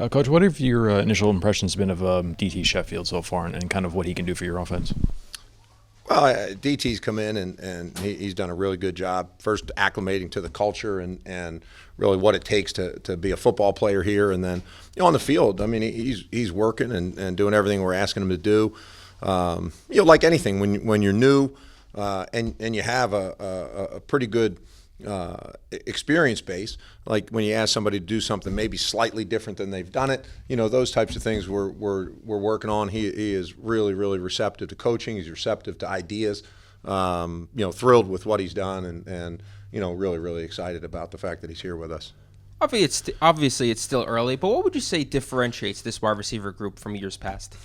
Coach, what have your initial impressions been of DT Sheffield so far, and kind of what he can do for your offense? Well, DT's come in and he's done a really good job. First, acclimating to the culture and really what it takes to be a football player here, and then on the field. I mean, he's working and doing everything we're asking him to do. Like anything, when you're new and you have a pretty good experience base, like when you ask somebody to do something maybe slightly different than they've done it, those types of things we're working on. He is really, really receptive to coaching. He's receptive to ideas. Thrilled with what he's done, and really, really excited about the fact that he's here with us. Obviously, it's still early, but what would you say differentiates this wide receiver group from years past?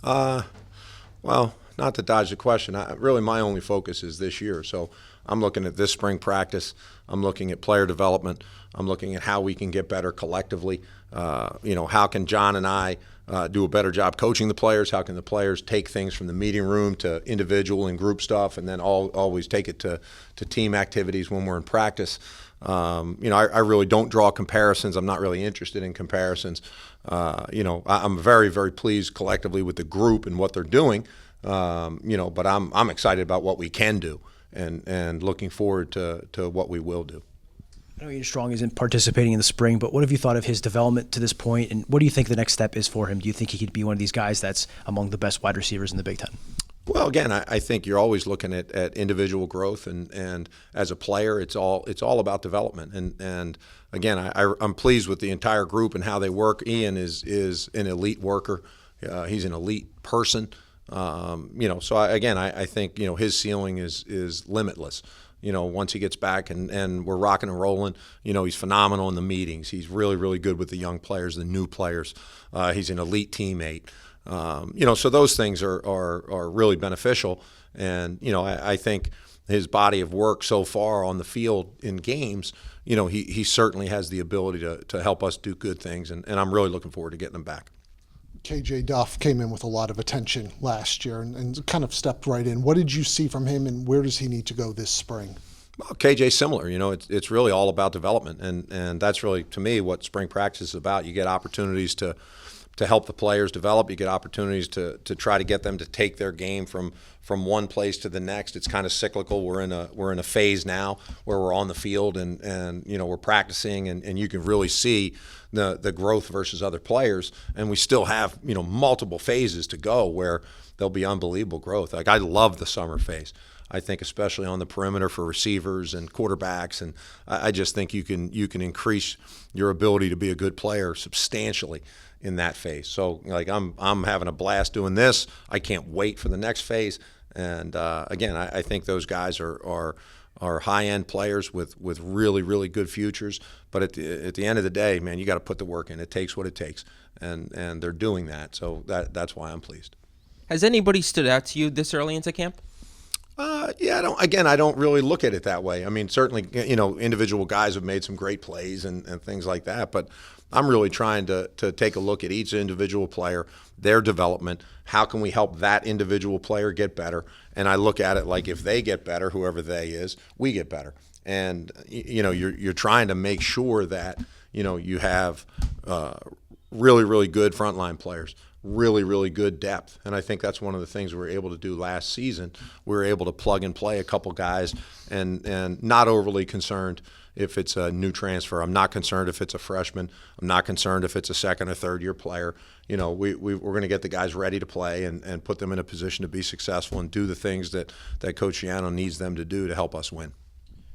Well, not to dodge the question, really my only focus is this year. So I'm looking at this spring practice. I'm looking at player development. I'm looking at how we can get better collectively. How can John and I do a better job coaching the players? How can the players take things from the meeting room to individual and group stuff, and then always take it to team activities when we're in practice? I really don't draw comparisons. I'm not really interested in comparisons. I'm very, very pleased collectively with the group and what they're doing. But I'm excited about what we can do, and looking forward to what we will do. I know Ian Strong isn't participating in the spring, but what have you thought of his development to this point, and what do you think the next step is for him? Do you think he could be one of these guys that's among the best wide receivers in the Big Ten? Well, again, I think you're always looking at individual growth, and as a player, it's all about development. And again, I'm pleased with the entire group and how they work. Ian is an elite worker. He's an elite person. I think his ceiling is limitless. Once he gets back and we're rocking and rolling, he's phenomenal in the meetings. He's really, really good with the young players, the new players. He's an elite teammate. So those things are really beneficial. And, I think his body of work so far on the field in games, he certainly has the ability to help us do good things. And I'm really looking forward to getting him back. KJ Duff came in with a lot of attention last year and kind of stepped right in. What did you see from him, and where does he need to go this spring? Well, KJ's similar. It's really all about development, and that's really, to me, what spring practice is about. You get opportunities to help the players develop. You get opportunities to try to get them to take their game from one place to the next. It's kind of cyclical. We're in a phase now where we're on the field and we're practicing, and you can really see the growth versus other players. And we still have multiple phases to go where there'll be unbelievable growth. Like, I love the summer phase. I think especially on the perimeter for receivers and quarterbacks, and I just think you can increase your ability to be a good player substantially in that phase. So, like, I'm having a blast doing this. I can't wait for the next phase. And again, I think those guys are high-end players with really, really good futures. But at the end of the day, man, you got to put the work in. It takes what it takes, and they're doing that. So that's why I'm pleased. Has anybody stood out to you this early into camp? I don't really look at it that way. I mean, certainly, individual guys have made some great plays and things like that, but I'm really trying to take a look at each individual player, their development. How can we help that individual player get better? And I look at it like, if they get better, whoever they is, we get better. And you're trying to make sure that you have really, really good frontline players, really, really good depth. And I think that's one of the things we were able to do last season. We were able to plug and play a couple guys and not overly concerned if it's a new transfer. I'm not concerned if it's a freshman. I'm not concerned if it's a second or third year player. We're going to get the guys ready to play and put them in a position to be successful and do the things that Coach Schiano needs them to do to help us win.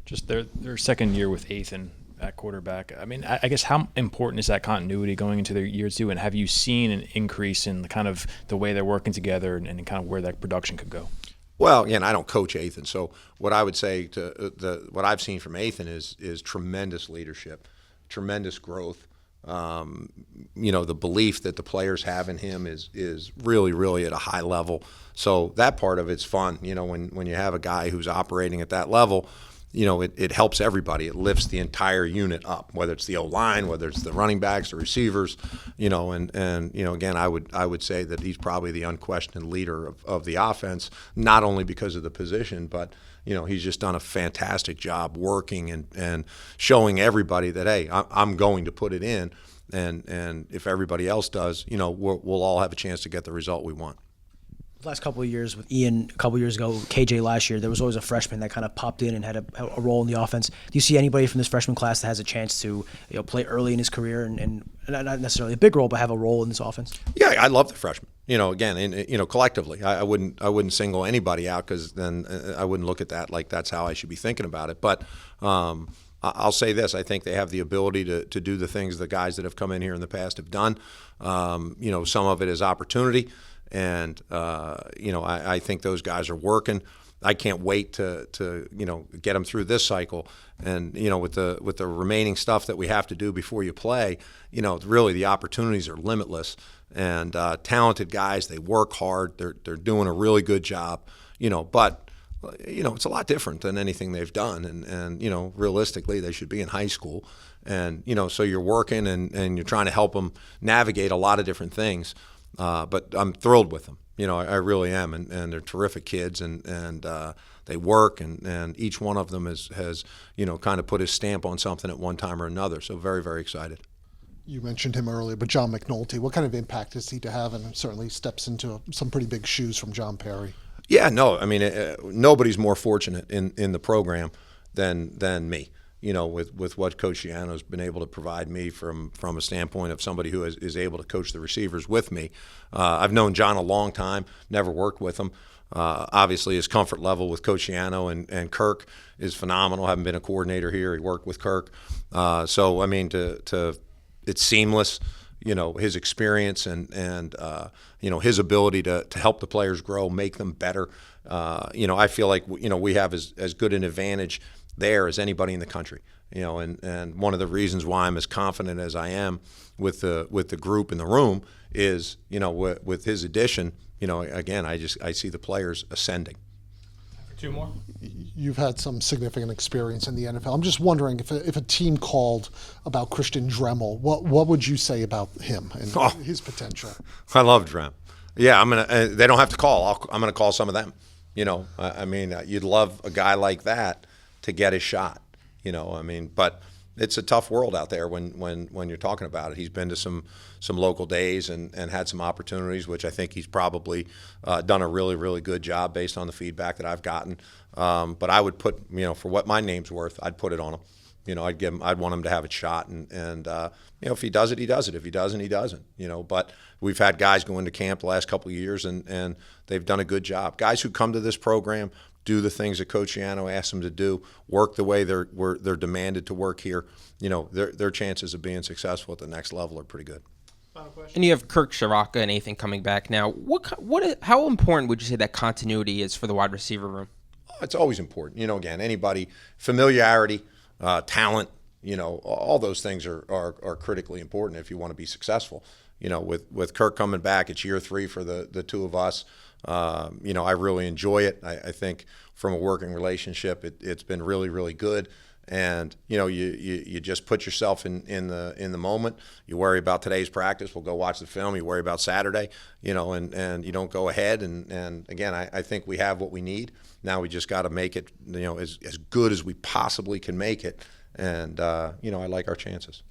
Just their second year with Ethan at quarterback. I mean, I guess how important is that continuity going into their year two, and have you seen an increase in the way they're working together and kind of where that production could go? Well, again, I don't coach Ethan, so what I would say what I've seen from Ethan is tremendous leadership, tremendous growth. The belief that the players have in him is really, really at a high level. So that part of it's fun. When you have a guy who's operating at that level, it helps everybody. It lifts the entire unit up, whether it's the O-line, whether it's the running backs, the receivers, again, I would say that he's probably the unquestioned leader of the offense, not only because of the position, but he's just done a fantastic job working and showing everybody that, hey, I'm going to put it in. and if everybody else does, you know, we'll all have a chance to get the result we want. The last couple of years with Ian, a couple of years ago, KJ last year, there was always a freshman that kind of popped in and had a role in the offense. Do you see anybody from this freshman class that has a chance to play early in his career and not necessarily a big role, but have a role in this offense? Yeah, I love the freshmen. You know, again, collectively, I wouldn't single anybody out, because then I wouldn't look at that like that's how I should be thinking about it. But I'll say this: I think they have the ability to do the things the guys that have come in here in the past have done. Some of it is opportunity. And I think those guys are working. I can't wait to get them through this cycle. And with the remaining stuff that we have to do before you play, really the opportunities are limitless. And talented guys, they work hard. They're doing a really good job. But it's a lot different than anything they've done. And realistically, they should be in high school. And so you're working and you're trying to help them navigate a lot of different things. But I'm thrilled with them. I really am, and they're terrific kids, and they work, and each one of them has kind of put his stamp on something at one time or another. So very, very excited. You mentioned him earlier, but John McNulty, what kind of impact is he to have, and certainly steps into some pretty big shoes from John Perry? Yeah, no, I mean, nobody's more fortunate in the program than me. With what Coach Schiano's been able to provide me from a standpoint of somebody who is able to coach the receivers with me. I've known John a long time, never worked with him. Obviously, his comfort level with Coach Schiano and Kirk is phenomenal. Haven't been a coordinator here. He worked with Kirk. So, I mean, it's seamless. His experience and his ability to help the players grow, make them better. I feel like we have as good an advantage there as anybody in the country, and one of the reasons why I'm as confident as I am with the group in the room is, with his addition, again, I see the players ascending. Two more. You've had some significant experience in the NFL. I'm just wondering if a team called about Christian Dremel, what would you say about him and his potential? I love Drem. Yeah, they don't have to call. I'm gonna call some of them. I mean, you'd love a guy like that to get his shot, but it's a tough world out there when you're talking about it. He's been to some local days and had some opportunities, which I think he's probably done a really, really good job based on the feedback that I've gotten. But I would put, for what my name's worth, I'd put it on him. I'd want him to have a shot, and if he does it, he does it. If he doesn't, he doesn't. But we've had guys go into camp the last couple of years, and they've done a good job. Guys who come to this program, do the things that Coach Schiano asks them to do, work the way they're demanded to work here. Their chances of being successful at the next level are pretty good. And you have Kirk Ciarrocca and Nathan coming back now. How important would you say that continuity is for the wide receiver room? It's always important. Again, anybody, familiarity, talent, all those things are critically important if you want to be successful. With Kirk coming back, it's year 3 for the two of us. I really enjoy it. I think from a working relationship, it's been really, really good. And you just put yourself in the moment. You worry about today's practice. We'll go watch the film. You worry about Saturday. And you don't go ahead. And again, I think we have what we need. Now we just got to make it as good as we possibly can make it. And I like our chances.